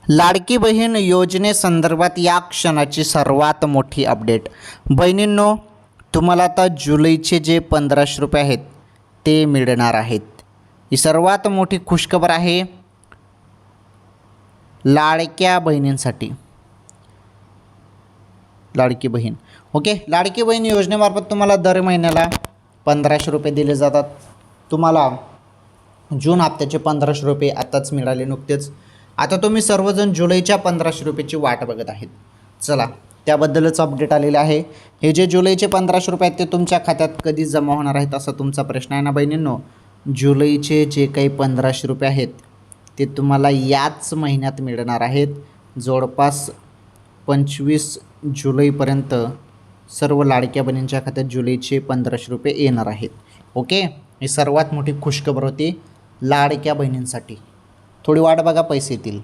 लाडकी बहीण योजनेसंदर्भात या क्षणाची सर्वात मोठी अपडेट. बहिणींनो, तुम्हाला आता जुलैचे जे 1500 रुपये आहेत ते मिळणार आहेत. ही सर्वात मोठी खुशखबर आहे लाडक्या बहिणींसाठी. लाडकी बहीण ओके. लाडकी बहीण योजनेमार्फत तुम्हाला दर महिन्याला 1500 रुपये दिले जातात. तुम्हाला जून हप्त्याचे 1500 रुपये आताच मिळाले नुकतेच. आता तुम्ही सर्वजण जुलैच्या 1500 रुपयेची वाट बघत आहेत. चला, त्याबद्दलच अपडेट आलेले आहे. हे जे जुलैचे 1500 रुपये आहेत ते तुमच्या खात्यात कधी जमा होणार आहेत असा तुमचा प्रश्न आहे ना बहिणींनो. जुलैचे जे काही 1500 रुपये आहेत ते तुम्हाला याच महिन्यात मिळणार आहेत. जवळपास 25 जुलैपर्यंत सर्व लाडक्या बहिणींच्या खात्यात जुलैचे 1500 रुपये येणार आहेत. ओके, ही सर्वात मोठी खुशखबर होती लाडक्या बहिणींसाठी. थोडी वाट बघा, पैसे येतील.